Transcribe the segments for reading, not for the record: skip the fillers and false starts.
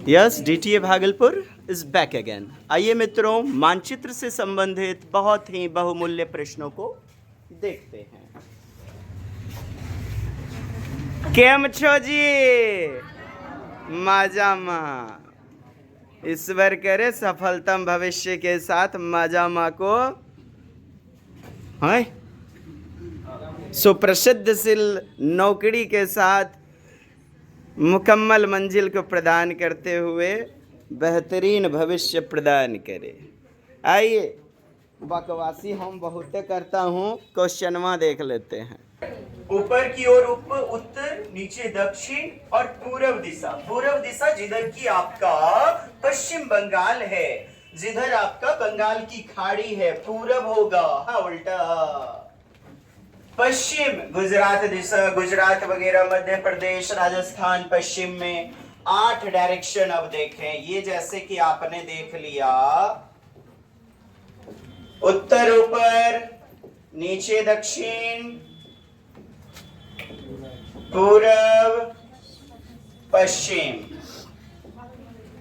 Yes, DTA Bhagalpur is back again. आइए मित्रों, मानचित्र से संबंधित बहुत ही बहुमूल्य प्रश्नों को देखते हैं। केम छो जी? मजामा। ईश्वर करे सफलतम भविष्य के साथ मजामा को है सुप्रसिद्ध सिल नौकरी के साथ मुकम्मल मंजिल को प्रदान करते हुए बेहतरीन भविष्य प्रदान करे। आइए, बकवासी हम बहुत करता हूँ, क्वेश्चनवा देख लेते हैं। ऊपर की ओर उत्तर, नीचे दक्षिण और पूर्व दिशा। पूर्व दिशा जिधर की आपका पश्चिम बंगाल है, जिधर आपका बंगाल की खाड़ी है, पूरब होगा। हाँ, उल्टा। पश्चिम गुजरात दिशा, गुजरात वगैरह, मध्य प्रदेश, राजस्थान पश्चिम में 8 डायरेक्शन। अब देखें, ये जैसे कि आपने देख लिया, उत्तर ऊपर, नीचे दक्षिण, पूर्व पश्चिम।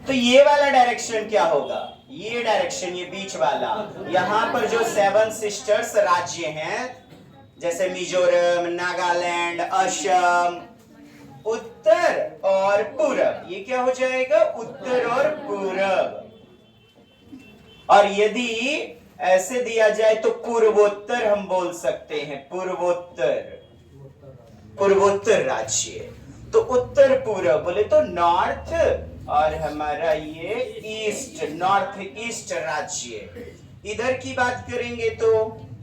तो ये वाला डायरेक्शन क्या होगा? ये डायरेक्शन, ये बीच वाला, यहां पर जो 7 सिस्टर्स राज्य हैं, जैसे मिजोरम, नागालैंड, असम, उत्तर और पूरब, ये क्या हो जाएगा? उत्तर और पूरब। और यदि ऐसे दिया जाए तो पूर्वोत्तर हम बोल सकते हैं, पूर्वोत्तर, पूर्वोत्तर राज्य। तो उत्तर पूरब बोले तो नॉर्थ, और हमारा ये ईस्ट, नॉर्थ ईस्ट राज्य। इधर की बात करेंगे तो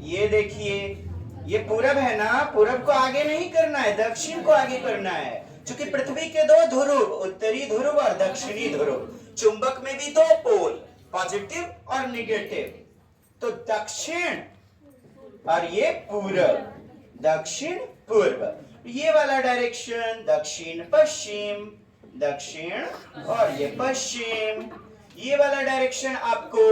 ये देखिए, ये पूरब है ना, पूरब को आगे नहीं करना है, दक्षिण को आगे करना है। क्योंकि पृथ्वी के 2 ध्रुव, उत्तरी ध्रुव और दक्षिणी ध्रुव। चुंबक में भी 2 पोल, पॉजिटिव और नेगेटिव। तो दक्षिण और ये पूरब, दक्षिण पूर्व। ये वाला डायरेक्शन दक्षिण पश्चिम, दक्षिण और ये पश्चिम। ये वाला डायरेक्शन आपको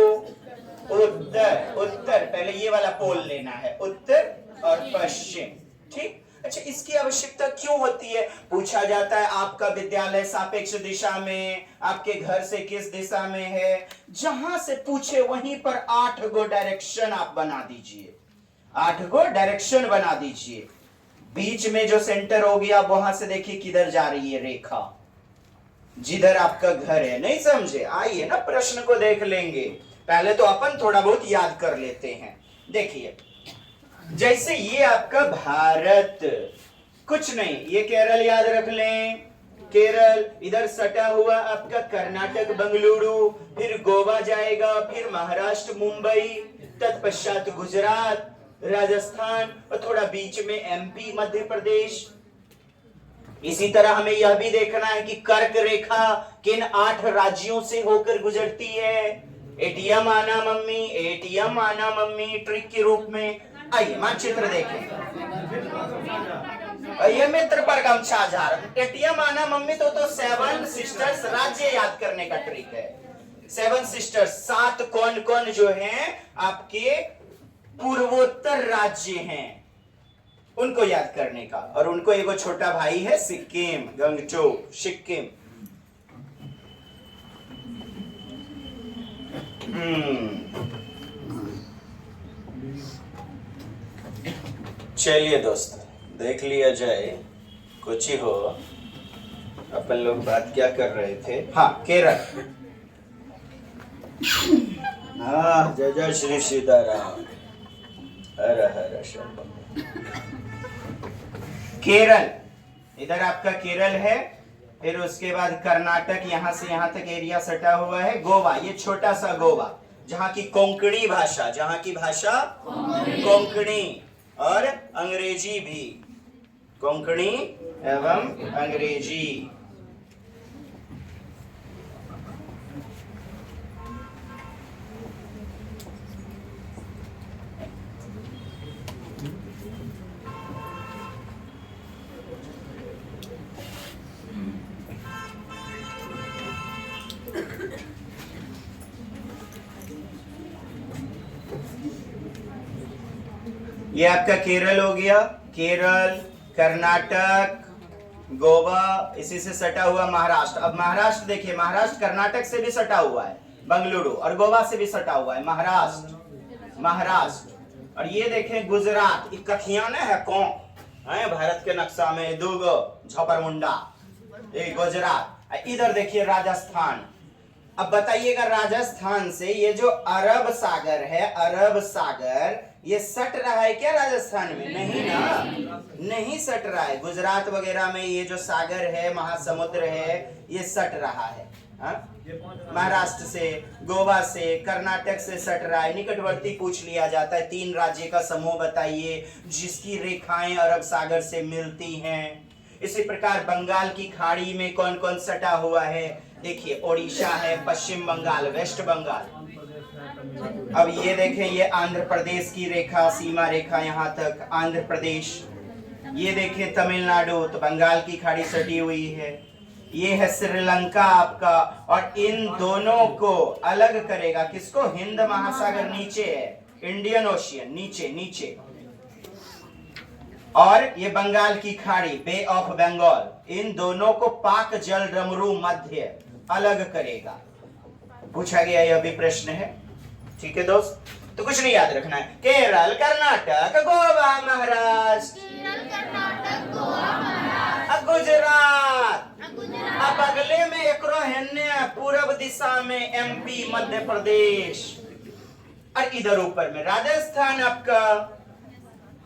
उत्तर, उत्तर, पहले ये वाला पोल लेना है, उत्तर और पश्चिम। ठीक। अच्छा, इसकी आवश्यकता क्यों होती है? पूछा जाता है आपका विद्यालय सापेक्ष दिशा में, आपके घर से किस दिशा में है, जहां से पूछे वहीं पर 8 गो डायरेक्शन आप बना दीजिए, 8 गो डायरेक्शन बना दीजिए। बीच में जो सेंटर हो गया, वहां से देखिए किधर जा रही है रेखा, जिधर आपका घर है। नहीं समझे? आइए ना, प्रश्न को देख लेंगे। पहले तो अपन थोड़ा बहुत याद कर लेते हैं। देखिए, जैसे ये आपका भारत, कुछ नहीं, ये केरल याद रख लें, केरल। इधर सटा हुआ आपका कर्नाटक बंगलुरु, फिर गोवा जाएगा, फिर महाराष्ट्र मुंबई, तत्पश्चात गुजरात, राजस्थान, और थोड़ा बीच में एमपी, मध्य प्रदेश। इसी तरह हमें यह भी देखना है कि कर्क रेखा किन 8 राज्यों से होकर गुजरती है। एटीएम आना मम्मी, एटीएम आना मम्मी, ट्रिक के रूप में। आइए मानचित्र देखें। ये मित्र पर गमछा झार, एटीएम आना मम्मी, तो 7 सिस्टर्स राज्य याद करने का ट्रिक है। 7 सिस्टर्स, 7 कौन कौन जो हैं आपके पूर्वोत्तर राज्य हैं, उनको याद करने का। और उनको एगो छोटा भाई है, सिक्किम, गंगचोक, सिक्किम। चलिए दोस्तों, देख लिया जाए, कुछ ही हो। अपन लोग बात क्या कर रहे थे? हाँ, केरल। हाँ, जय जय श्री सीताराम, हर हर शंभो। केरल, इधर आपका केरल है, फिर उसके बाद कर्नाटक, यहां से यहां तक एरिया सटा हुआ है। गोवा, ये छोटा सा गोवा, जहां की कोंकणी भाषा, जहां की भाषा कोंकणी और अंग्रेजी भी, कोंकणी एवं अंग्रेजी। ये आपका केरल हो गया, केरल, कर्नाटक, गोवा इसी से सटा हुआ महाराष्ट्र। अब महाराष्ट्र देखिए, महाराष्ट्र कर्नाटक से भी सटा हुआ है, बंगलुरु, और गोवा से भी सटा हुआ है, महाराष्ट्र। और ये देखें गुजरात, कथिया ने है कौन है भारत के नक्शा में, दूगो झपरमुंडा, ये गुजरात। इधर देखिए राजस्थान। अब बताइएगा राजस्थान से ये जो अरब सागर है, अरब सागर, ये सट रहा है क्या राजस्थान में? नहीं ना, नहीं सट रहा है। गुजरात वगैरह में ये जो सागर है, महासमुद्र है, ये सट रहा है। महाराष्ट्र से, गोवा से, कर्नाटक से सट रहा है। निकटवर्ती पूछ लिया जाता है, 3 राज्य का समूह बताइए जिसकी रेखाएं अरब सागर से मिलती हैं। इसी प्रकार बंगाल की खाड़ी में कौन कौन सटा हुआ है? देखिए ओडिशा है, पश्चिम बंगाल, वेस्ट बंगाल। अब ये देखें, ये आंध्र प्रदेश की रेखा, सीमा रेखा यहाँ तक आंध्र प्रदेश। ये देखें तमिलनाडु, तो बंगाल की खाड़ी सटी हुई है। ये है श्रीलंका आपका, और इन दोनों को अलग करेगा किसको? हिंद महासागर नीचे है, इंडियन ओशियन नीचे, और ये बंगाल की खाड़ी, बे ऑफ बंगाल, इन दोनों को पाक जल डमरू मध्य अलग करेगा। पूछा गया यह भी प्रश्न है, ठीक है दोस्त? तो कुछ नहीं याद रखना है। केरल, कर्नाटक, गोवा, महाराष्ट्र, गुजरात। अब अगले में एकरो हेन्ने पूर्व दिशा में एमपी, मध्य प्रदेश, और इधर ऊपर में राजस्थान आपका,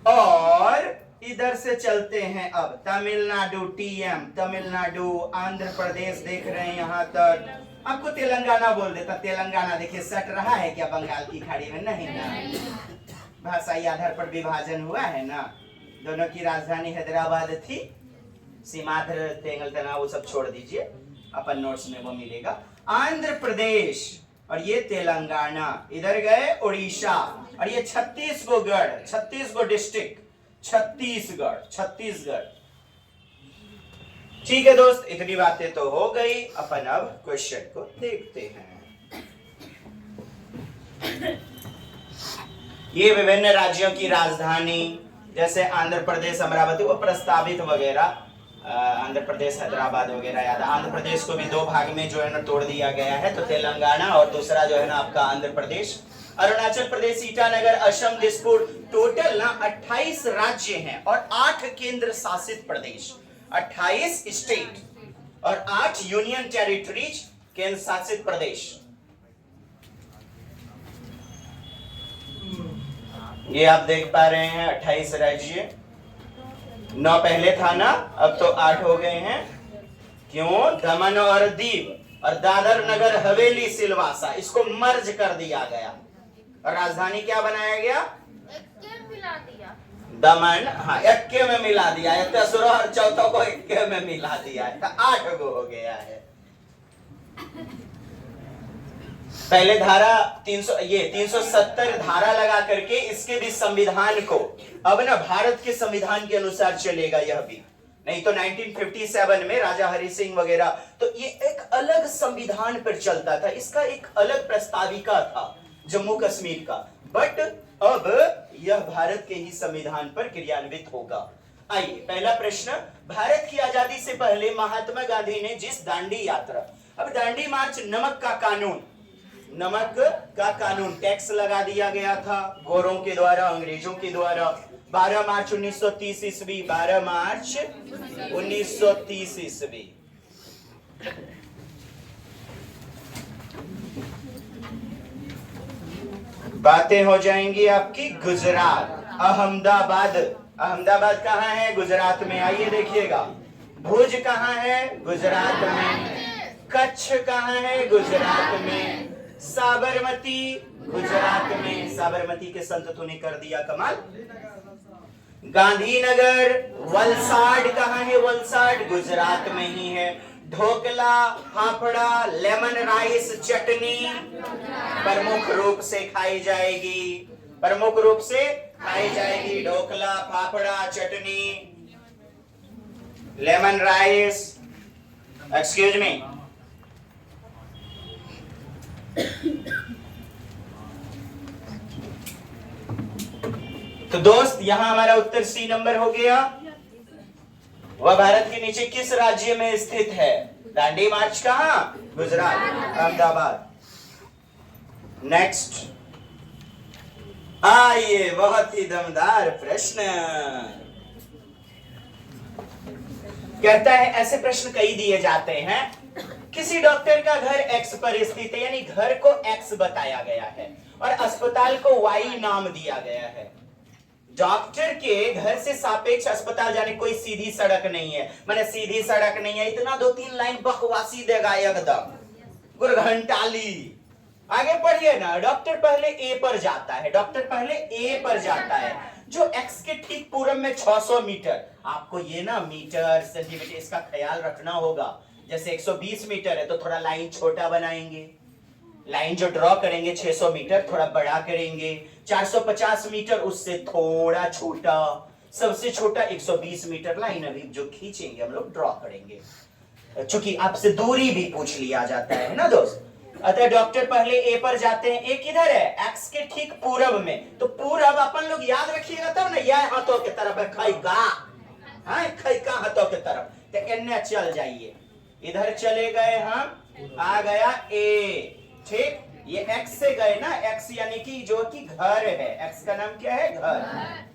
और इधर से चलते हैं अब तमिलनाडु, टीएम तमिलनाडु, आंध्र प्रदेश देख रहे हैं यहाँ तक। आपको तेलंगाना बोल देता, तेलंगाना देखिए सट रहा है क्या बंगाल की खाड़ी में? नहीं ना, भाषाई आधार पर विभाजन हुआ है ना। दोनों की राजधानी हैदराबाद थी। सीमांध्र, तेलंगाना वो सब छोड़ दीजिए, अपन नोट्स में वो मिलेगा। आंध्र प्रदेश और ये तेलंगाना, इधर गए उड़ीसा, और ये 36 गो गढ़, 36 गो डिस्ट्रिक्ट, छत्तीसगढ़। ठीक है दोस्त, इतनी बातें तो हो गई। अपन अब क्वेश्चन को देखते हैं। ये विभिन्न राज्यों की राजधानी, जैसे आंध्र प्रदेश अमरावती, वो प्रस्तावित वगैरह, आंध्र प्रदेश हैदराबाद वगैरह याद। आंध्र प्रदेश को भी 2 भाग में जो है ना तोड़ दिया गया है, तो तेलंगाना और दूसरा जो है ना आपका आंध्र प्रदेश। अरुणाचल प्रदेश, ईटानगर, असम, दिसपुर, टोटल ना 28 राज्य हैं और 8 केंद्र शासित प्रदेश, 28 स्टेट और 8 यूनियन टेरिटरीज, केंद्र शासित प्रदेश। ये आप देख पा रहे हैं 28 राज्य, 9 पहले था ना, अब तो 8 हो गए हैं। क्यों? दमन और दीव और दादर नगर हवेली सिलवासा, इसको मर्ज कर दिया गया और राजधानी क्या बनाया गया? मिला दिया। दमन, हाँ, एक्के में मिला दिया है, तेसरो और चौथों को एक्के में मिला दिया है, तो 8 गो हो गया है। पहले धारा 370 धारा लगा करके इसके भी संविधान को, अब ना भारत के संविधान के अनुसार चलेगा यह भी, नहीं तो 1957 में राजा हरि सिंह वगैरह, तो ये एक अलग संविधान पर चलता था, इसका एक अलग प्रस्ताविका था जम्मू कश्मीर का, बट अब यह भारत के ही संविधान पर क्रियान्वित होगा। आइए पहला प्रश्न, भारत की आजादी से पहले महात्मा गांधी ने जिस दांडी यात्रा, अब दांडी मार्च नमक का कानून, टैक्स लगा दिया गया था गोरों के द्वारा, अंग्रेजों के द्वारा। 12 मार्च 1930 ईस्वी, 12 मार्च 1930 ईस्वी। बातें हो जाएंगी आपकी गुजरात, अहमदाबाद। अहमदाबाद कहाँ है? गुजरात में। आइए देखिएगा, भुज कहाँ है? गुजरात में। कच्छ कहाँ है? गुजरात में। साबरमती गुजरात में, साबरमती के संत तूने कर दिया कमाल। गांधीनगर, वलसाड कहाँ है? वलसाड गुजरात में ही है। ढोकला, फाफड़ा, लेमन राइस चटनी प्रमुख रूप से खाई जाएगी, ढोकला, फाफड़ा, चटनी, लेमन राइस, एक्सक्यूज मी। तो दोस्त यहां हमारा उत्तर सी नंबर हो गया। वह भारत के नीचे किस राज्य में स्थित है? दांडी मार्च कहां? गुजरात, अहमदाबाद। नेक्स्ट आइए, बहुत ही दमदार प्रश्न। कहता है ऐसे प्रश्न कई दिए जाते हैं। किसी डॉक्टर का घर एक्स पर स्थित है, यानी घर को एक्स बताया गया है और अस्पताल को वाई नाम दिया गया है। डॉक्टर के घर से सापेक्ष अस्पताल जाने कोई सीधी सड़क नहीं है, माने सीधी सड़क नहीं है, इतना 2-3 लाइन बकवासी देगा एकदम गुरघंटाली। आगे पढ़िए ना। डॉक्टर पहले ए पर जाता है, डॉक्टर पहले ए पर जाता है जो एक्स के ठीक पूरब में 600 मीटर। आपको ये ना मीटर सेंटीमीटर इसका ख्याल रखना होगा। जैसे 120 मीटर है तो थोड़ा लाइन छोटा बनाएंगे, लाइन जो ड्रॉ करेंगे 600 मीटर थोड़ा बड़ा करेंगे, 450 मीटर उससे थोड़ा छोटा, सबसे छोटा 120 मीटर लाइन अभी जो खींचेंगे हम लोग ड्रॉ करेंगे, चूंकि आपसे दूरी भी पूछ लिया जाता है ना दोस्त। अतः डॉक्टर पहले ए पर जाते हैं। ए किधर है? एक्स के ठीक पूरब में। तो पूरब अपन लोग याद रखिएगा तब ना, यह हाथों की तरफ है, खई का हाथों की तरफ, तो इन्हें चल जाइए। इधर चले गए हम, आ गया ए, ठीक। ये एक्स से गए ना, एक्स यानी कि जो कि घर है, एक्स का नाम क्या है? घर।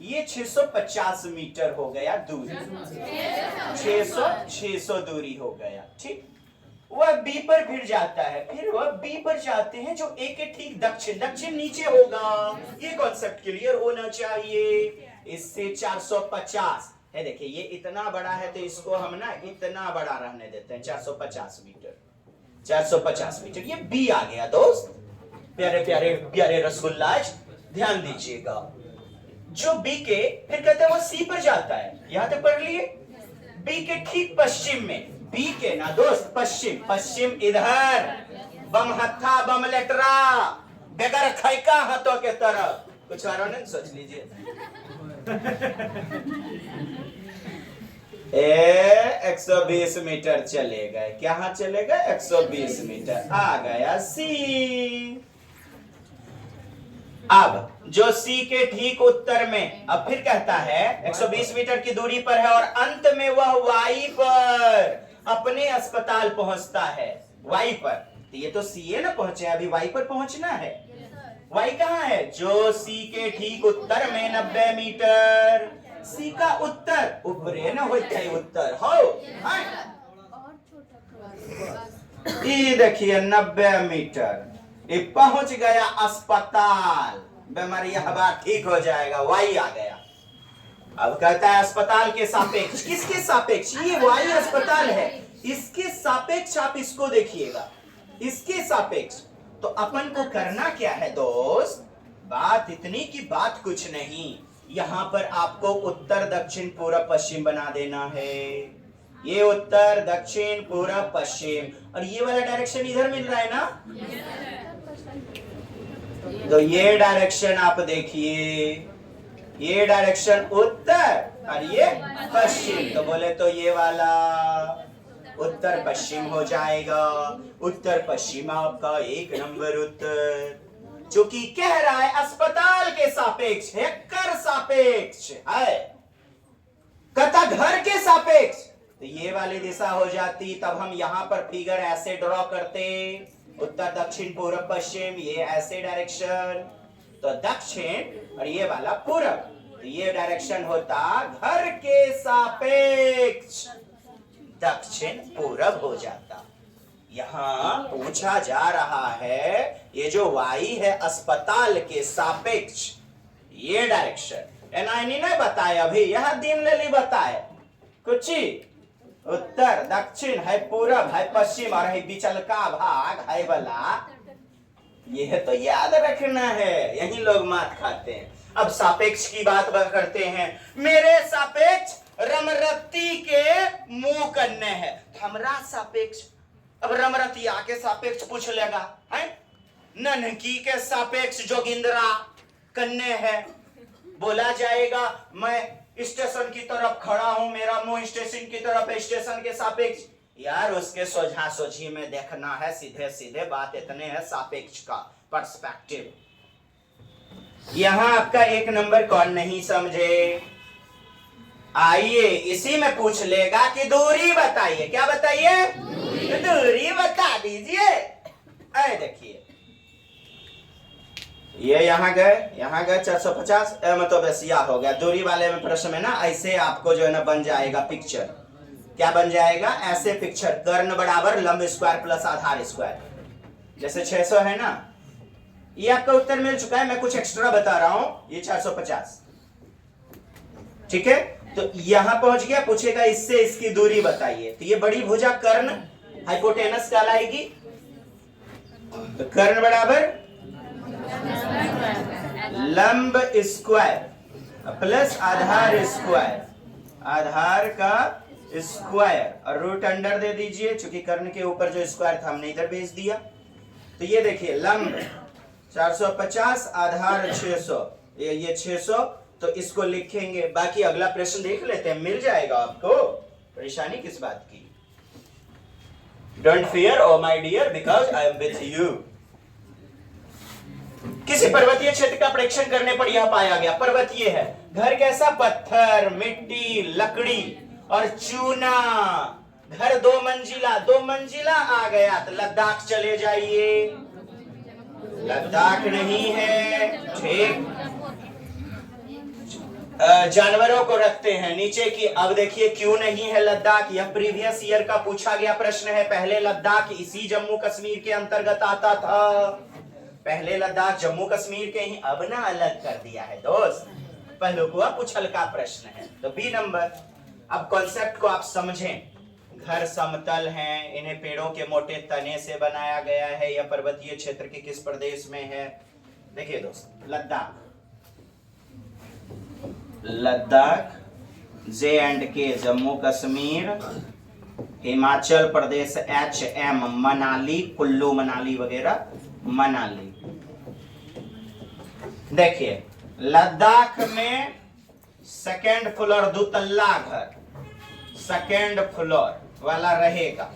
ये 650 मीटर हो गया दूरी, 600 दूरी हो गया, ठीक। वह बी पर फिर जाता है, फिर वह बी पर जाते हैं जो ए के ठीक दक्षिण, दक्षिण नीचे होगा, ये कॉन्सेप्ट क्लियर होना चाहिए। इससे 450 है, देखिए ये इतना बड़ा है तो इसको हम ना इतना बड़ा रहने देते हैं, 450 मीटर, 450 मीटर। ये बी आ गया दोस्त। प्यारे प्यारे प्यारे रसगुल्लाज ध्यान दीजिएगा। जो बी के फिर कहते हैं वो सी पर जाता है, यहां तक पढ़ लिए। बी के ठीक पश्चिम में, बी के ना दोस्त पश्चिम, पश्चिम इधर, बम हत्था बम लेटरा बेगर खैका हाथों के तरफ, कुछ और नहीं सोच लीजिए। 120 मीटर चले गए, क्या चले गए? 120 मीटर, आ गया सी। अब जो सी के ठीक उत्तर में, अब फिर कहता है 120 मीटर की दूरी पर है और अंत में वह वाई पर अपने अस्पताल पहुंचता है, वाई पर। तो ये तो सी है ना पहुंचे, अभी वाई पर पहुंचना है। वाई कहां है? जो सी के ठीक उत्तर में 90 मीटर। सी का उत्तर ऊपरे न होता है, उत्तर हो ये देखिए 90 मीटर, ये पहुंच गया अस्पताल, बीमारी हवा ठीक हो जाएगा, वाई आ गया। अब कहता है अस्पताल के सापेक्ष, किसके सापेक्ष? ये वाई अस्पताल है, इसके सापेक्ष आप इसको देखिएगा, इसके सापेक्ष। तो अपन को करना क्या है दोस्त? बात इतनी की बात कुछ नहीं, यहां पर आपको उत्तर दक्षिण पूर्व पश्चिम बना देना है। ये उत्तर दक्षिण पूर्व पश्चिम, और ये वाला डायरेक्शन इधर मिल रहा है ना, तो ये डायरेक्शन आप देखिए, ये डायरेक्शन उत्तर और ये पश्चिम, तो बोले तो ये वाला उत्तर पश्चिम हो जाएगा। उत्तर पश्चिम आपका 1 नंबर उत्तर, जो कि कह रहा है अस्पताल के सापेक्ष है, कर सापेक्ष है, कथा घर के सापेक्ष। तो ये वाली दिशा हो जाती, तब हम यहां पर फिगर ऐसे ड्रॉ करते, उत्तर दक्षिण पूर्व पश्चिम, ये ऐसे डायरेक्शन, तो दक्षिण और ये वाला पूर्व, तो ये डायरेक्शन होता घर के सापेक्ष, दक्षिण पूर्व हो जाता। यहां पूछा जा रहा है ये जो वाई है अस्पताल के सापेक्ष, ये डायरेक्शन एनाइनी ने बताया, अभी यह दिन लली बताए कुछ उत्तर दक्षिण है, पूर्व है, पश्चिम, और है बिचल का भाग है वाला, यह तो याद रखना है, यही लोग मात खाते हैं। अब सापेक्ष की बात करते हैं, मेरे सापेक्ष रमरती के मुंह कन्ने है, हमरा सापेक्ष। अब रमरतिया के सापेक्ष पूछ लेगा, है ननकी के सापेक्ष जोगिंद्रा कन्ने है, बोला जाएगा मैं स्टेशन की तरफ खड़ा हूं, मेरा मुंह स्टेशन की तरफ है, स्टेशन के सापेक्ष। यार उसके सोझा सोझी में देखना है, सीधे सीधे बात इतने है सापेक्ष का पर्सपेक्टिव। यहां आपका 1 नंबर कौन नहीं समझे? आइए इसी में पूछ लेगा कि दूरी बताइए। क्या बताइए? दूरी बता दीजिए। आए देखिए, ये यहां गए 450, मतलब एशिया हो गया। दूरी वाले में प्रश्न में ना ऐसे आपको जो है ना बन जाएगा पिक्चर। क्या बन जाएगा? ऐसे पिक्चर, कर्ण बराबर लंब स्क्वायर प्लस आधार स्क्वायर। जैसे 600 है ना, ये आपका उत्तर मिल चुका है, मैं कुछ एक्स्ट्रा बता रहा हूं। ये 450, ठीक है। तो यहां पहुंच गया, पूछेगा इससे इसकी दूरी बताइए। तो ये बड़ी भुजा कर्ण हाइपोटेनस कहलाएगी। तो कर्ण बराबर लंब स्क्वायर प्लस आधार स्क्वायर, आधार का स्क्वायर और रूट अंडर दे दीजिए, चूंकि कर्ण के ऊपर जो स्क्वायर था हमने इधर भेज दिया। तो ये देखिए लंब 450 आधार 600, ये 600, तो इसको लिखेंगे। बाकी अगला प्रश्न देख लेते हैं, मिल जाएगा आपको, परेशानी किस बात की। Don't fear o my dear, because I am with you. किसी पर्वतीय क्षेत्र का परीक्षण करने पर यह पाया गया, पर्वतीय है, घर कैसा? पत्थर, मिट्टी, लकड़ी और चूना। घर 2 मंजिला, 2 मंजिला आ गया तो लद्दाख चले जाइए। लद्दाख नहीं है, ठीक। जानवरों को रखते हैं नीचे की। अब देखिए क्यों नहीं है लद्दाख, यह प्रीवियस ईयर का पूछा गया प्रश्न है। पहले लद्दाख इसी जम्मू कश्मीर के अंतर्गत आता था। पहले लद्दाख जम्मू कश्मीर के ही, अब ना अलग कर दिया है दोस्त। पहलुआ पुछल का प्रश्न है। तो बी नंबर। अब कॉन्सेप्ट को आप समझें। घर समतल हैं, इन्हें पेड़ों के मोटे तने से बनाया गया है। यह पर्वतीय क्षेत्र के किस प्रदेश में है? देखिए दोस्त, लद्दाख, लद्दाख, J&K जम्मू कश्मीर, हिमाचल प्रदेश HM मनाली, कुल्लू मनाली वगैरह मनाली। देखिए लद्दाख में सेकेंड फ्लोर, दुतल्ला घर, सेकेंड फ्लोर वाला रहेगा।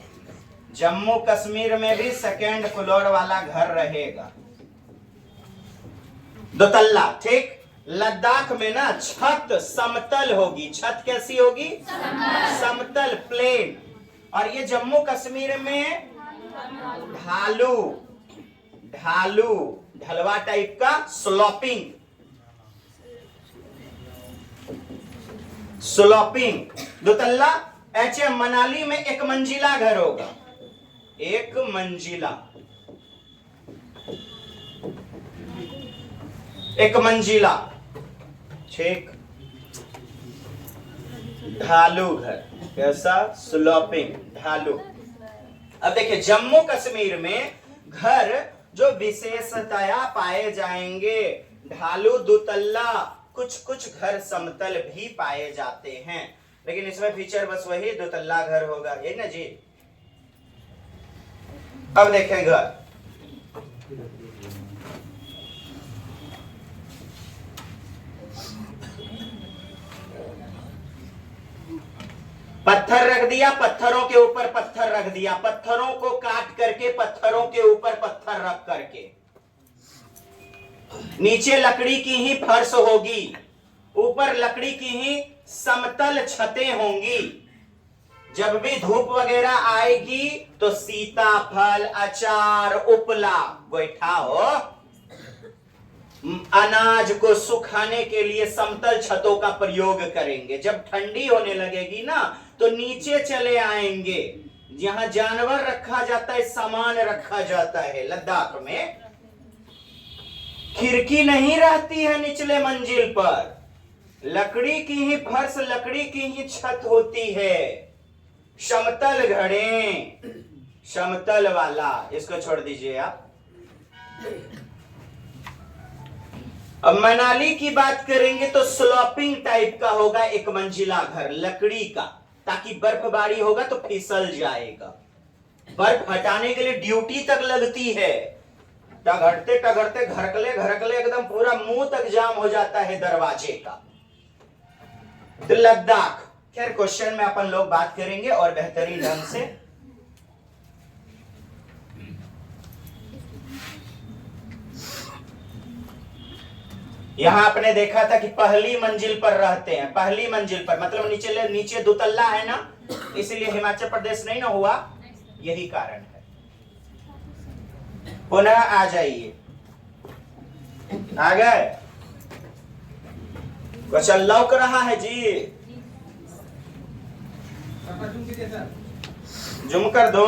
जम्मू कश्मीर में भी सेकेंड फ्लोर वाला घर रहेगा, दुतल्ला, ठीक। लद्दाख में ना छत समतल होगी। छत कैसी होगी? समतल, प्लेन। और ये जम्मू कश्मीर में ढालू, ढालू, ढलवा टाइप का, स्लोपिंग, स्लोपिंग। दुतल्ला HM मनाली में 1 मंजिला घर होगा, 1 मंजिला, 1 मंजिला, ठीक। ढालू घर, कैसा? स्लोपिंग, ढालू। अब देखिए जम्मू कश्मीर में घर जो विशेषतया पाए जाएंगे, ढालू, दुतल्ला, कुछ कुछ घर समतल भी पाए जाते हैं, लेकिन इसमें फीचर बस वही दुतल्ला घर होगा, यही ना जी। अब देखें घर, पत्थर रख दिया, पत्थरों के ऊपर पत्थर रख दिया, पत्थरों को काट करके पत्थरों के ऊपर पत्थर रख करके, नीचे लकड़ी की ही फर्श होगी, ऊपर लकड़ी की ही समतल छतें होंगी। जब भी धूप वगैरह आएगी तो सीताफल, अचार, उपला, गोईठा हो, अनाज को सुखाने के लिए समतल छतों का प्रयोग करेंगे। जब ठंडी होने लगेगी ना तो नीचे चले आएंगे, जहां जानवर रखा जाता है, सामान रखा जाता है। लद्दाख में खिड़की नहीं रहती है निचले मंजिल पर, लकड़ी की ही फर्श, लकड़ी की ही छत होती है। समतल घड़े, समतल वाला, इसको छोड़ दीजिए आप। अब मनाली की बात करेंगे तो स्लोपिंग टाइप का होगा, 1 मंजिला घर, लकड़ी का, ताकि बर्फबारी होगा तो फिसल जाएगा। बर्फ हटाने के लिए ड्यूटी तक लगती है, टघरते टघरते घरकले घरकले एकदम पूरा मुंह तक जाम हो जाता है दरवाजे का। तो लद्दाख, खैर क्वेश्चन में अपन लोग बात करेंगे और बेहतरीन ढंग से। यहाँ आपने देखा था कि पहली मंजिल पर रहते हैं, पहली मंजिल पर मतलब नीचे नीचे दुतल्ला है ना, इसलिए हिमाचल प्रदेश नहीं ना हुआ, यही कारण है। पुनः आ जाइए, आ गए, कुछ लौक रहा है जी, जुम कर दो।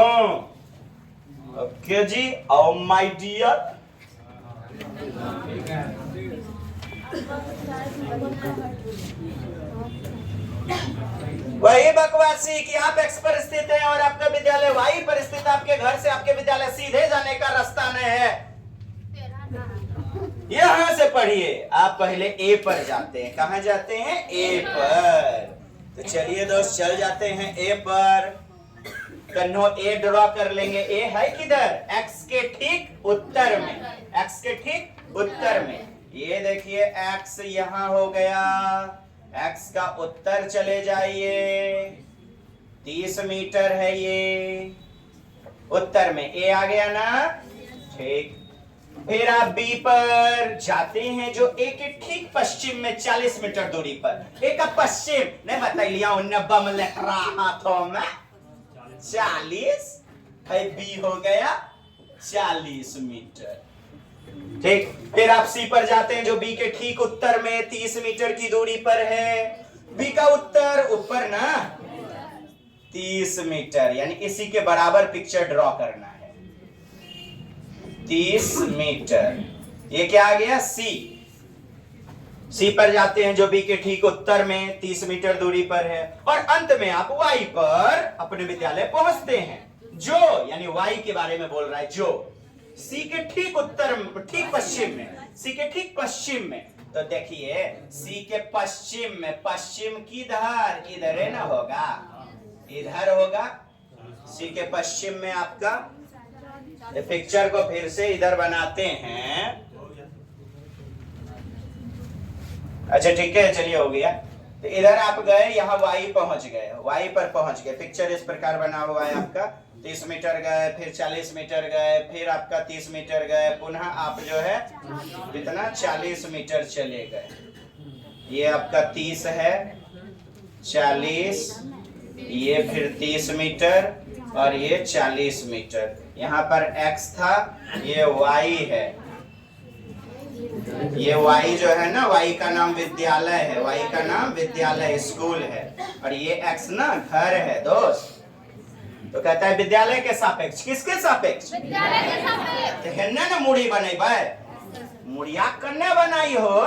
ओके जी, ओ माय डियर, वही बकवासी कि आप एक्स पर स्थित हैं और आपका विद्यालय वाई पर स्थित, आपके घर से आपके विद्यालय सीधे जाने का रास्ता नहीं है। यहां से पढ़िए, आप पहले ए पर जाते हैं, कहां जाते हैं? ए पर। तो चलिए दोस्त, चल जाते हैं ए पर। कन्नो ए ड्रॉ कर लेंगे। ए है किधर? एक्स के ठीक उत्तर में, एक्स के ठीक उत्तर में। ये देखिए एक्स यहां हो गया, एक्स का उत्तर चले जाइए, 30 मीटर है ये उत्तर में, ए आ गया ना, ठीक। फिर आप बी पर जाते हैं जो ए के ठीक पश्चिम में 40 मीटर दूरी पर, ए का पश्चिम नहीं बताइए, उन्हें बम लिख रहा था मैं, 40 है, बी हो गया 40 मीटर, ठीक। फिर आप सी पर जाते हैं जो बी के ठीक उत्तर में 30 मीटर की दूरी पर है, बी का उत्तर ऊपर ना 30 मीटर, यानी इसी के बराबर पिक्चर ड्रॉ करना है, 30 मीटर। ये क्या आ गया? सी। सी पर जाते हैं जो बी के ठीक उत्तर में 30 मीटर दूरी पर है, और अंत में आप वाई पर अपने विद्यालय पहुंचते हैं, जो यानी वाई के बारे में बोल रहा है, जो सी के ठीक उत्तर, ठीक पश्चिम में, सी के ठीक पश्चिम में। तो देखिए सी के पश्चिम में, पश्चिम किधर? इधर है ना, होगा इधर होगा, सी के पश्चिम में आपका। पिक्चर को फिर से इधर बनाते हैं, अच्छा ठीक है, चलिए हो गया। तो इधर आप गए, यहाँ वाई पहुंच गए, वाई पर पहुंच गए, पिक्चर इस प्रकार बना हुआ है आपका, 30 मीटर गए, फिर 40 मीटर गए, फिर आपका 30 मीटर गए, पुनः आप जो है कितना 40 मीटर चले गए। ये आपका 30 है, 40, ये फिर 30 मीटर और ये 40 मीटर। यहाँ पर x था, ये y है, ये y जो है ना, y का नाम विद्यालय है, y का नाम विद्यालय स्कूल है, और ये x ना घर है दोस्त। तो कहता है विद्यालय के सापेक्ष, किसके सापेक्ष? विद्यालय के सापेक्ष। तो हेन्ने ना मुड़ी बनाई भाई, मुड़िया कन्ने बनाई हो,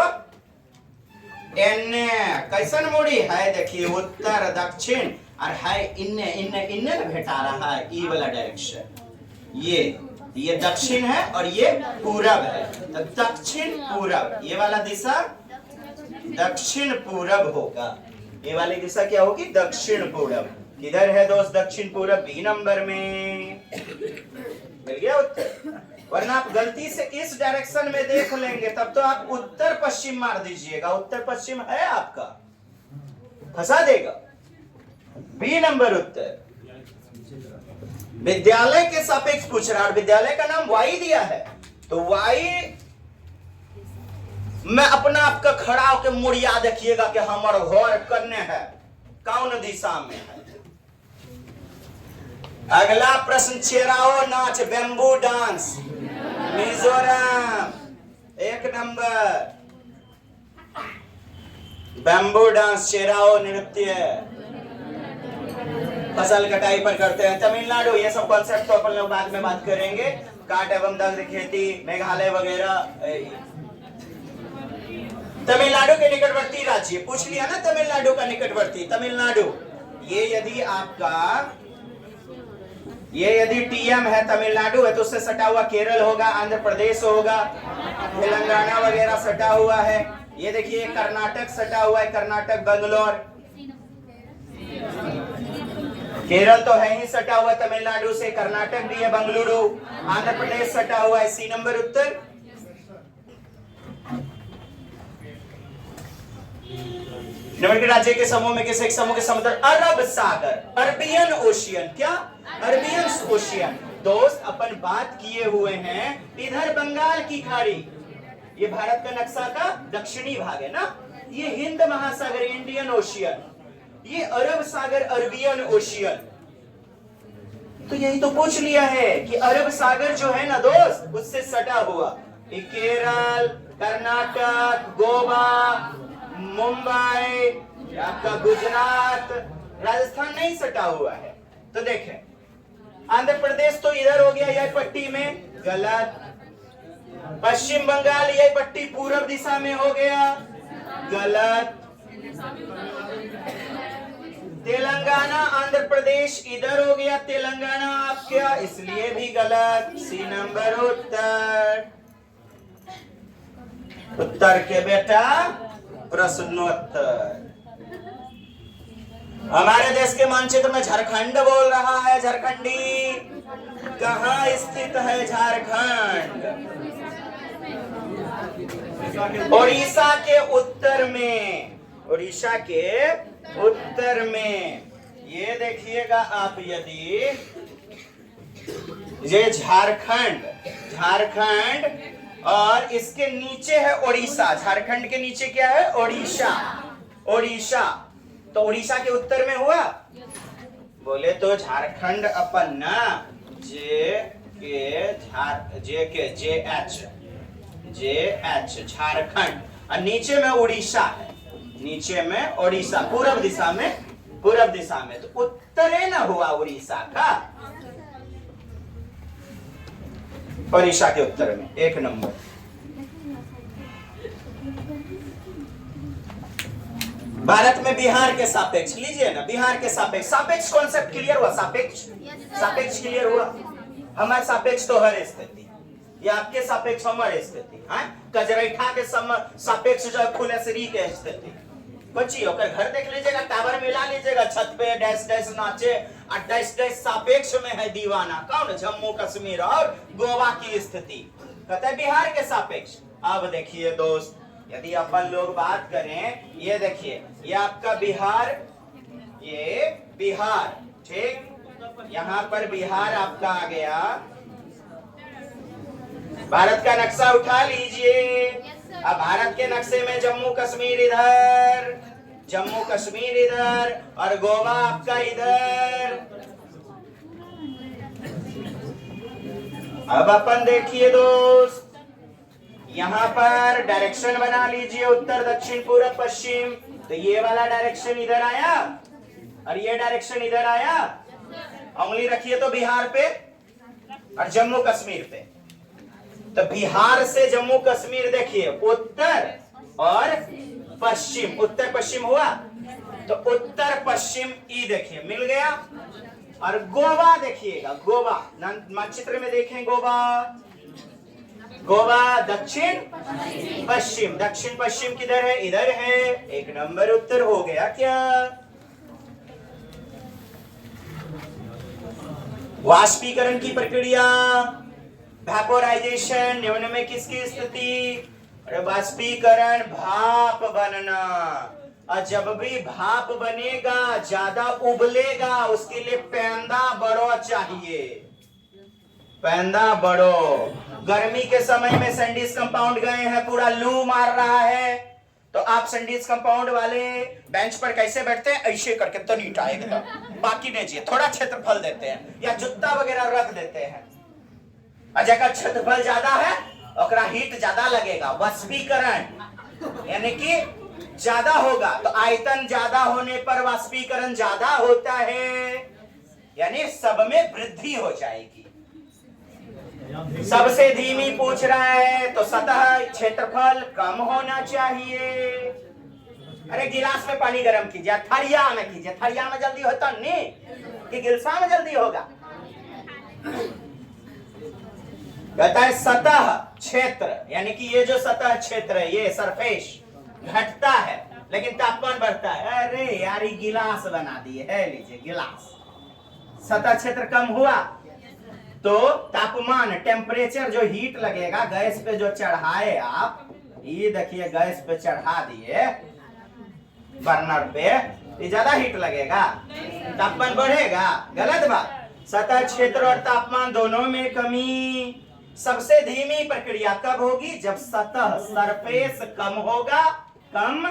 एन्ने कैसन मुड़ी है? देखिए उत्तर दक्षिण, और है इन्ने इन्ने इन्ने ना भेटा रहा है, ई वाला डायरेक्शन, ये दक्षिण है और ये पूरब है, तो दक्षिण पूरब, ये वाला दिशा दक्षिण पूरब होगा, ये वाली दिशा क्या होगी? दक्षिण पूरब। किधर है दोस्त दक्षिण पूरब? बी नंबर में। मिल गया उत्तर, वरना आप गलती से इस डायरेक्शन में देख लेंगे तब तो आप उत्तर पश्चिम मार दीजिएगा, उत्तर पश्चिम है आपका, फंसा देगा। बी नंबर उत्तर। विद्यालय के सापेक्ष पूछ रहा है, विद्यालय का नाम वाई दिया है, तो वाई में अपना आपका खड़ा होकर मुड़िया देखिएगा कि हमारा घर करने है, कौन दिशा में है। अगला प्रश्न, चेराओ नाच, bamboo dance, Mizoram, 1 number. Bamboo dance, Cheraw नृत्य फसल कटाई पर करते हैं। तमिलनाडु, ये सब कॉन्सेप्ट तो अपन लोग बाद में बात करेंगे, काट एवं दग्ध खेती, मेघालय वगैरह। तमिलनाडु के निकटवर्ती राज्य पूछ लिया ना, तमिलनाडु का निकटवर्ती तमिलनाडु, ये यदि टीएम है, तमिलनाडु है, तो उससे सटा हुआ केरल होगा, आंध्र प्रदेश होगा, तेलंगाना वगैरह सटा हुआ है। ये देखिए कर्नाटक सटा हुआ है, कर्नाटक, बंगलोर, केरल तो है ही सटा हुआ तमिलनाडु से, कर्नाटक भी है, बेंगलुरु, आंध्र प्रदेश सटा हुआ है, सी नंबर उत्तर। निम्नलिखित राज्य के समूह में किस एक समूह के समुद्र? अरब सागर, अरबियन ओशियन, क्या? Arabian ocean. दोस्त अपन बात किए हुए हैं इधर बंगाल की खाड़ी, ये भारत का नक्शा का दक्षिणी भाग है ना, ये हिंद महासागर इंडियन ओशियन, ये अरब सागर अरबियन ओशियन। तो यही तो पूछ लिया है कि अरब सागर जो है ना दोस्त, उससे सटा हुआ ये केरल, कर्नाटक, गोवा, मुंबई, आपका गुजरात, राजस्थान नहीं सटा हुआ है। तो देखें, आंध्र प्रदेश तो इधर हो गया यह पट्टी में, गलत। पश्चिम बंगाल यह पट्टी पूर्व दिशा में हो गया, गलत। तेलंगाना आंध्र प्रदेश इधर हो गया, तेलंगाना आपका, इसलिए भी गलत। सी नंबर उत्तर। उत्तर के बेटा प्रश्नोत्तर। हमारे देश के मानचित्र में झारखंड बोल रहा है, झारखंडी। कहाँ स्थित है झारखंड? उड़ीसा के उत्तर में, उड़ीसा के उत्तर में। ये देखिएगा आप, यदि ये झारखंड, झारखंड और इसके नीचे है उड़ीसा, झारखंड के नीचे क्या है? उड़ीसा, उड़ीसा। तो उड़ीसा के उत्तर में हुआ। बोले तो झारखंड अपन ना, जे एच झारखंड, और नीचे में उड़ीसा है, नीचे में उड़ीसा, पूर्व दिशा में, पूर्व दिशा में। तो उत्तरे ना हुआ उड़ीसा का, उड़ीसा के उत्तर में। एक नंबर। भारत में बिहार के सापेक्ष लीजिए ना, बिहार के सापेक्ष, सापेक्ष कॉन्सेप्ट क्लियर हुआ? सापेक्ष, सापेक्ष क्लियर हुआ? हमारे सापेक्ष तो हर स्थिति, ये आपके सापेक्ष हमारे स्थिति है। कजरैठा के सापेक्ष जो है फुलेसरी के स्थिति। बच्ची होकर घर देख लीजिएगा, टावर मिला लीजिएगा, छत पे डैश डैश नाचे, और डैश डैश सापेक्ष में है दीवाना। कौन? जम्मू कश्मीर और गोवा की स्थिति, कहते हैं बिहार के सापेक्ष। अब देखिए दोस्त, यदि अपन लोग बात करें, ये देखिए, ये आपका बिहार, ये बिहार, ठीक, यहां पर बिहार आपका आ गया। भारत का नक्शा उठा लीजिए। अब भारत के नक्शे में जम्मू कश्मीर इधर, जम्मू कश्मीर इधर, और गोवा आपका इधर। अब अपन देखिए दोस्त, यहां पर डायरेक्शन बना लीजिए, उत्तर दक्षिण पूर्व पश्चिम। तो ये वाला डायरेक्शन इधर आया और ये डायरेक्शन इधर आया। उंगली रखिए तो बिहार पे और जम्मू कश्मीर पे। तो बिहार से जम्मू कश्मीर देखिए उत्तर और पश्चिम, उत्तर पश्चिम हुआ। तो उत्तर पश्चिम ई देखिए मिल गया। और गोवा देखिएगा, गोवा मानचित्र में देखें, गोवा, गोवा दक्षिण पश्चिम, दक्षिण पश्चिम किधर है? इधर है। एक नंबर उत्तर हो गया क्या? वाष्पीकरण की प्रक्रिया, वेपोराइजेशन, निम्न में किसकी स्थिति? अरे वाष्पीकरण, भाप बनना। और जब भी भाप बनेगा, ज्यादा उबलेगा, उसके लिए पेंदा बड़ो चाहिए, पेंदा बड़ो। गर्मी के समय में सैंडविच कंपाउंड गए हैं, पूरा लू मार रहा है, तो आप सैंडविच कंपाउंड वाले बेंच पर कैसे बैठते हैं? ऐसे करके तो नीट आएगा, बाकी नहीं चाहिए, थोड़ा क्षेत्रफल देते हैं या जूता वगैरह रख देते हैं। अगर क्षेत्रफल ज्यादा है, ओकरा हीट ज्यादा लगेगा, वाष्पीकरण यानी कि ज्यादा होगा। तो आयतन ज्यादा होने पर वाष्पीकरण ज्यादा होता है, यानी सब में वृद्धि हो जाएगी। सबसे धीमी पूछ रहा है, तो सतह क्षेत्रफल कम होना चाहिए। अरे गिलास में पानी गर्म कीजिए, थरिया में कीजिए, थरिया में जल्दी होता नहीं कि गिलसा में जल्दी होगा। कहता है सतह क्षेत्र, यानी कि ये जो सतह क्षेत्र है, ये सरफेस घटता है लेकिन तापमान बढ़ता है। अरे यार, ये गिलास बना दिए है, लीजिए गिलास। सतह क्षेत्र कम हुआ तो तापमान, टेम्परेचर, जो हीट लगेगा गैस पे जो चढ़ाए आप, ये देखिए गैस पे चढ़ा दिए बर्नर पे, ये ज्यादा हीट लगेगा, तापमान बढ़ेगा। गलत बात। सतह क्षेत्र और तापमान दोनों में कमी, सबसे धीमी प्रक्रिया कब होगी? जब सतह सरफेस कम होगा, कम,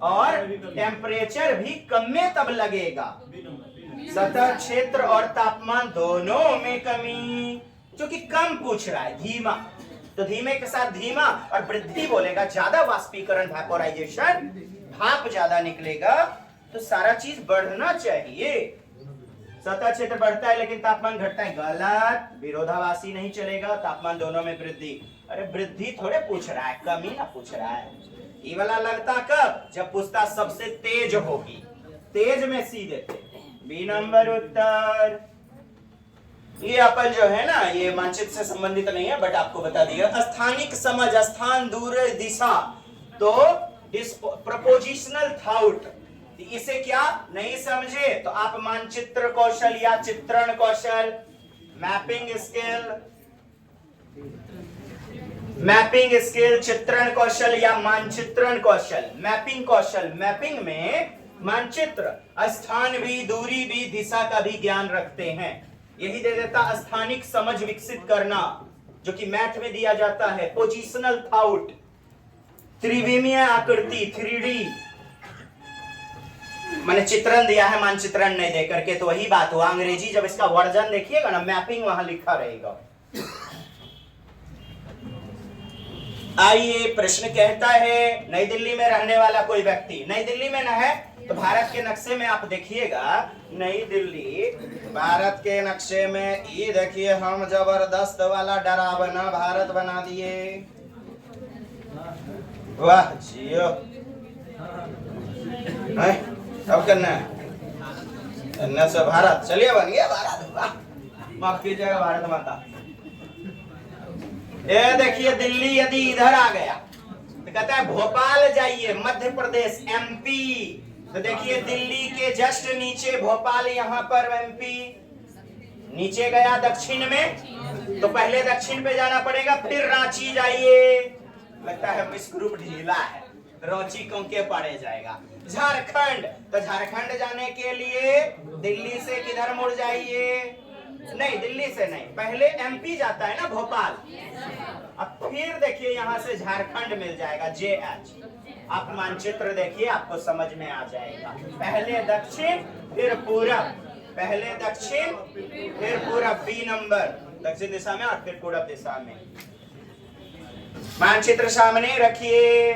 और टेम्परेचर भी कम में तब लगेगा। सतह क्षेत्र और तापमान दोनों में कमी, जो कि कम पूछ रहा है, धीमा, तो धीमे के साथ धीमा, और वृद्धि बोलेगा ज्यादा वाष्पीकरण, वेपोराइजेशन, भाप ज्यादा निकलेगा, तो सारा चीज बढ़ना चाहिए। सतह क्षेत्र बढ़ता है लेकिन तापमान घटता है, गलत, विरोधाभासी नहीं चलेगा, तापमान दोनों में वृद्धि। अरे वृद्धि थोड़े पूछ रहा है, कमी ना पूछ रहा है। ये वाला लगता कब? जब पूछता सबसे तेज होगी, तेज में सी देते। बी नंबर उत्तर। ये अपन जो है ना, ये मानचित्र से संबंधित नहीं है, बट आपको बता दिया। स्थानिक समझ, स्थान, दूर, दिशा, तो प्रपोजिशनल थॉट, इसे क्या नहीं समझे तो आप मानचित्र कौशल या चित्रण कौशल, मैपिंग स्किल, चित्रण कौशल या मानचित्रण कौशल, मैपिंग कौशल। मैपिंग में मानचित्र स्थान भी, दूरी भी, दिशा का भी ज्ञान रखते हैं। यही दे देता स्थानिक समझ विकसित करना, जो कि मैथ में दिया जाता है। पोजिशनल थॉट, त्रिविमीय आकृति, 3D, मैंने चित्रण दिया है, मानचित्रण नहीं दे करके, तो वही बात हुआ। अंग्रेजी जब इसका वर्जन देखिएगा ना, मैपिंग वहां लिखा रहेगा। आइए, प्रश्न कहता है, नई दिल्ली में रहने वाला कोई व्यक्ति, नई दिल्ली में ना है तो भारत के नक्शे में आप देखिएगा, नई दिल्ली भारत के नक्शे में, ये देखिए हम जबरदस्त वाला डरावना भारत बना दिए। वाह जियो, अब करना से भारत, चलिए बन गया भारत, माफ कीजिएगा भारत माता। ये देखिए दिल्ली यदि इधर आ गया तो कहता है भोपाल जाइए, मध्य प्रदेश, MP, तो देखिए दिल्ली के जस्ट नीचे भोपाल, यहाँ पर MP, नीचे गया दक्षिण में, तो पहले दक्षिण पे जाना पड़ेगा, फिर रांची जाइए। लगता है इस ग्रुप ढीला है, रांची कौन के पड़े जाएगा। झारखंड, तो झारखंड जाने के लिए दिल्ली से किधर मुड़ जाइए, नहीं दिल्ली से नहीं, पहले MP जाता है ना भोपाल, अब फिर देखिए यहाँ से झारखंड मिल जाएगा, JH। आप मानचित्र देखिए, आपको समझ में आ जाएगा। पहले दक्षिण फिर पूरब, पहले दक्षिण फिर पूरब, B नंबर, दक्षिण दिशा में और फिर पूरब दिशा में। मानचित्र सामने रखिए।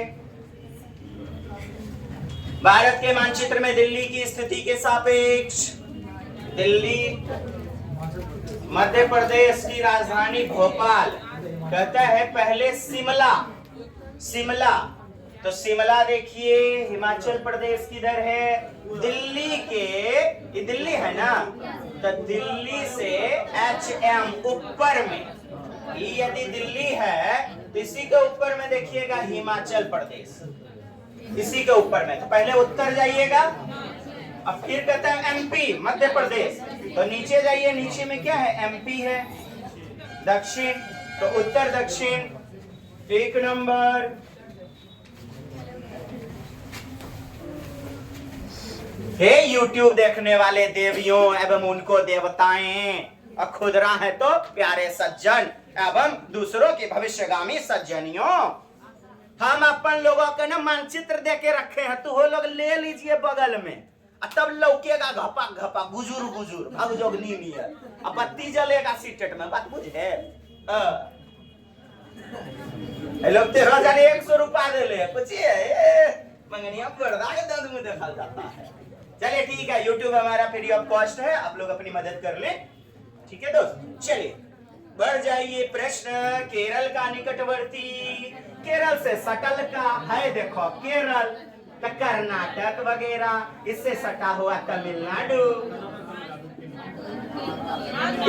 भारत के मानचित्र में दिल्ली की स्थिति के सापेक्ष, दिल्ली मध्य प्रदेश की राजधानी भोपाल, कहता है पहले शिमला, शिमला, तो शिमला देखिए हिमाचल प्रदेश किधर है, दिल्ली के, ये दिल्ली है ना, तो दिल्ली से HM ऊपर में, ये यदि दिल्ली है तो इसी के ऊपर में देखिएगा हिमाचल प्रदेश, इसी के ऊपर में, तो पहले उत्तर जाइएगा, अब फिर कहता है MP मध्य प्रदेश, तो नीचे जाइए, नीचे में क्या है, MP है, दक्षिण, तो उत्तर दक्षिण, 1 नंबर। हे YouTube देखने वाले देवियों एवं उनको देवताएं, और खुदरा है तो प्यारे सज्जन एवं दूसरों के भविष्यगामी सज्जनियों, हम अपन लोगों के ना मानचित्र दे के रखे हैं, तो वो लोग ले लीजिए बगल में, तब लौकेगा घपा घपा, गुजुर गुजुर, भग जोगनी नियर, अब बत्ती जलेगा सीटेट में, बात बुझे। लोग 13,100 रुपया दे ले, मंगनिया पर्दा के दर्द में देखा जाता है। चलिए ठीक है, YouTube हमारा फ्री ऑफ कॉस्ट है, आप लोग अपनी मदद कर ले, ठीक है दोस्त। चलिए बढ़ जाइए। प्रश्न, केरल का निकटवर्ती, केरल से सटल का है, देखो केरल, कर्नाटक वगैरह, इससे सटा हुआ तमिलनाडु,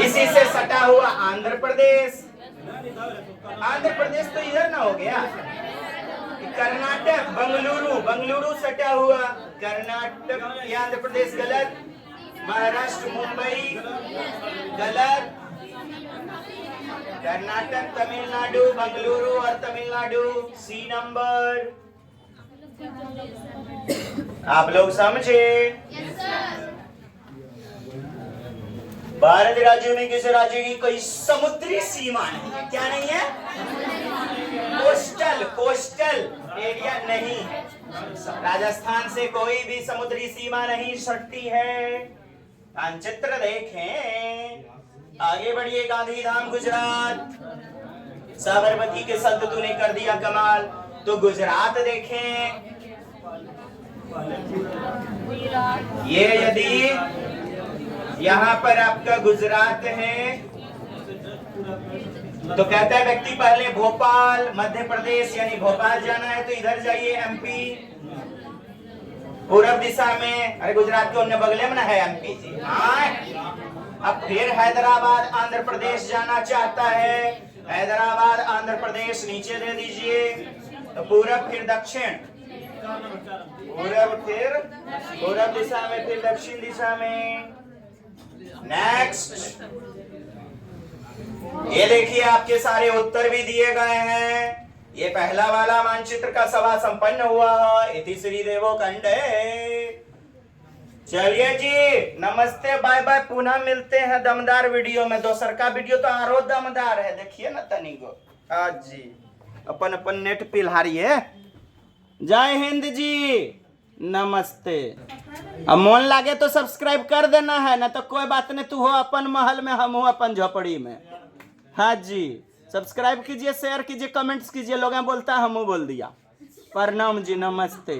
इसी से सटा हुआ आंध्र प्रदेश, आंध्र प्रदेश तो इधर ना हो गया, कर्नाटक, बंगलुरु, बंगलुरु सटा हुआ, कर्नाटक या आंध्र प्रदेश गलत, महाराष्ट्र मुंबई गलत, कर्नाटक तमिलनाडु, बंगलुरु और तमिलनाडु, C नंबर। आप लोग समझे? भारत राज्यों में किसी राज्य की कोई समुद्री सीमा नहीं है। क्या नहीं है? कोस्टल एरिया नहीं है। राजस्थान से कोई भी समुद्री सीमा नहीं सटती है। मानचित्र देखें, आगे बढ़िए। गांधीधाम गुजरात, साबरमती के संत तूने कर दिया कमाल। तो गुजरात देखें, ये यदि यहाँ पर आपका गुजरात है तो कहता है व्यक्ति पहले भोपाल मध्य प्रदेश यानी भोपाल जाना है तो इधर जाइए एमपी, पूरब दिशा में। अरे गुजरात के उन्ने बगले में ना है एमपी जी। हाँ, अब फिर हैदराबाद आंध्र प्रदेश जाना चाहता है, हैदराबाद आंध्र प्रदेश नीचे दे दीजिए। तो पूरब फिर दक्षिण, पूरब फिर पूरब दिशा में फिर दक्षिण दिशा में। नेक्स्ट, ये देखिए आपके सारे उत्तर भी दिए गए हैं। ये पहला वाला मानचित्र का सभा संपन्न हुआ है। इति श्री देवो कंडे। चलिए जी, नमस्ते, बाय बाय। पुनः मिलते हैं दमदार वीडियो में। दोसर का वीडियो तो आरो दमदार है, देखिए ना तनिगो। आज जी अपन अपन नेट पिलहारी है। जय हिंद जी, नमस्ते। अब मन लागे तो सब्सक्राइब कर देना है, ना तो कोई बात नहीं, तू हो अपन महल में, हम हो अपन झोपड़ी में। हाँ जी, सब्सक्राइब कीजिए, शेयर कीजिए, कमेंट्स कीजिए। लोग बोलता है हम बोल दिया। प्रणाम जी, नमस्ते।